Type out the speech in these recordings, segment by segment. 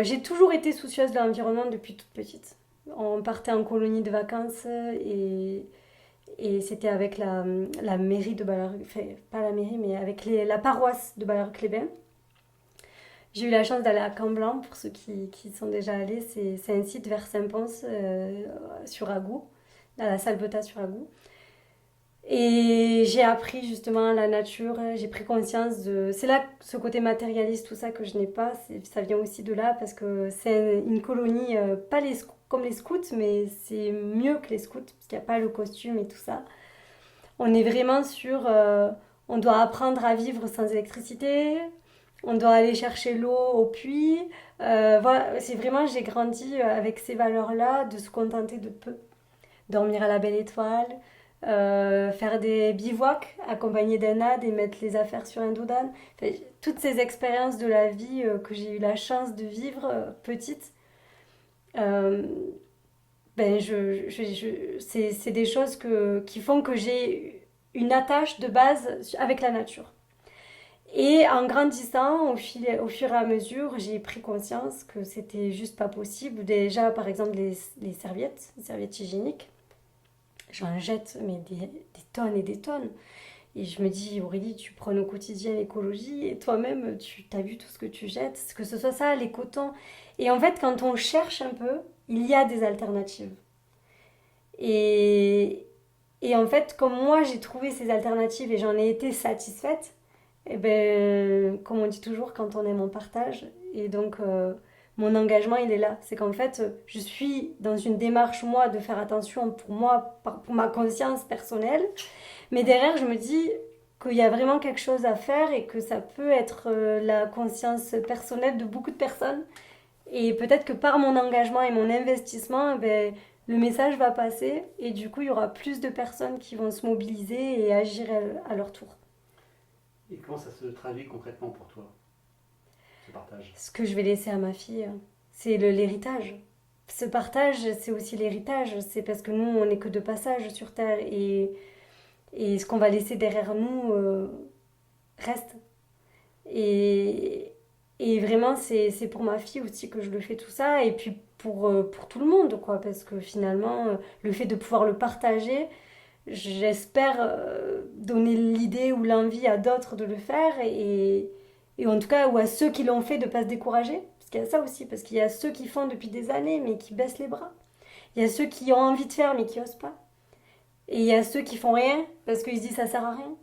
J'ai toujours été soucieuse de l'environnement depuis toute petite. On partait en colonie de vacances et c'était avec la mairie de Ballaruc, enfin pas la mairie mais avec la paroisse de Ballaruc-les-Bains. J'ai eu la chance d'aller à Camblanc, pour ceux qui sont déjà allés, c'est un site vers Saint-Pons sur Agou, à la Salvetat sur Agou. Et j'ai appris justement la nature, j'ai pris conscience de... C'est là ce côté matérialiste, tout ça que je n'ai pas, ça vient aussi de là parce que c'est une colonie, pas comme les scouts, mais c'est mieux que les scouts, parce qu'il n'y a pas le costume et tout ça. On est vraiment sur... on doit apprendre à vivre sans électricité, on doit aller chercher l'eau au puits. Voilà, c'est vraiment, j'ai grandi avec ces valeurs-là, de se contenter de peu. Dormir à la belle étoile, faire des bivouacs accompagnés d'un âne et mettre les affaires sur un dos d'âne. Enfin, toutes ces expériences de la vie que j'ai eu la chance de vivre petite, euh, ben c'est des choses qui font que j'ai une attache de base avec la nature. Et en grandissant, au fur et à mesure, j'ai pris conscience que c'était juste pas possible. Déjà, par exemple, les serviettes hygiéniques, j'en jette mais des tonnes et des tonnes. Et je me dis, Aurélie, tu prends au quotidien l'écologie et toi-même, tu as vu tout ce que tu jettes, que ce soit ça, les cotons. Et en fait, quand on cherche un peu, il y a des alternatives. Et, et en fait, comme moi, j'ai trouvé ces alternatives et j'en ai été satisfaite, et ben, comme on dit toujours, quand on aime, on partage. Et donc, mon engagement, il est là. C'est qu'en fait, je suis dans une démarche, moi, de faire attention pour moi, pour ma conscience personnelle. Mais derrière, je me dis qu'il y a vraiment quelque chose à faire et que ça peut être la conscience personnelle de beaucoup de personnes. Et peut-être que par mon engagement et mon investissement, eh ben, le message va passer et du coup, il y aura plus de personnes qui vont se mobiliser et agir à leur tour. Et comment ça se traduit concrètement pour toi, ce partage? Ce que je vais laisser à ma fille, c'est l'héritage. Ce partage, c'est aussi l'héritage. C'est parce que nous, on n'est que de passage sur Terre et ce qu'on va laisser derrière nous reste. Et, et vraiment, c'est pour ma fille aussi que je le fais tout ça. Et puis pour tout le monde, quoi. Parce que finalement, le fait de pouvoir le partager, j'espère donner l'idée ou l'envie à d'autres de le faire. Et en tout cas, ou à ceux qui l'ont fait de ne pas se décourager. Parce qu'il y a ça aussi. Parce qu'il y a ceux qui font depuis des années, mais qui baissent les bras. Il y a ceux qui ont envie de faire, mais qui osent pas. Et il y a ceux qui font rien parce qu'ils se disent ça sert à rien.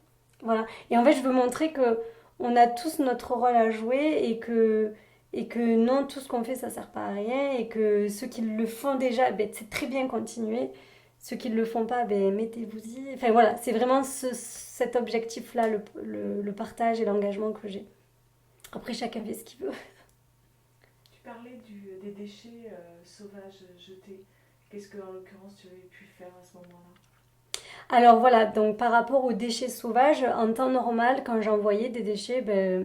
Voilà. Et en fait, je veux montrer que on a tous notre rôle à jouer et que non, tout ce qu'on fait, ça sert pas à rien et que ceux qui le font déjà, ben, c'est très bien continuer. Ceux qui ne le font pas, ben, mettez-vous-y. Enfin voilà, c'est vraiment cet objectif-là, le partage et l'engagement que j'ai. Après, chacun fait ce qu'il veut. Tu parlais des déchets sauvages jetés. Qu'est-ce que, en l'occurrence, tu avais pu faire à ce moment-là? Alors voilà, donc par rapport aux déchets sauvages, en temps normal, quand j'envoyais des déchets, ben,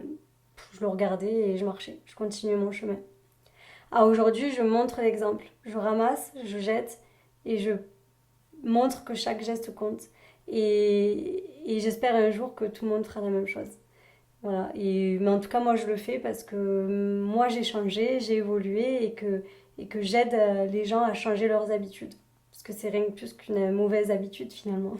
je le regardais et je marchais. Je continuais mon chemin. À aujourd'hui, je montre l'exemple. Je ramasse, je jette et je montre que chaque geste compte. Et j'espère un jour que tout le monde fera la même chose. Voilà. Mais en tout cas, moi, je le fais parce que moi, j'ai changé, j'ai évolué et que j'aide les gens à changer leurs habitudes. Parce que c'est rien de plus qu'une mauvaise habitude finalement.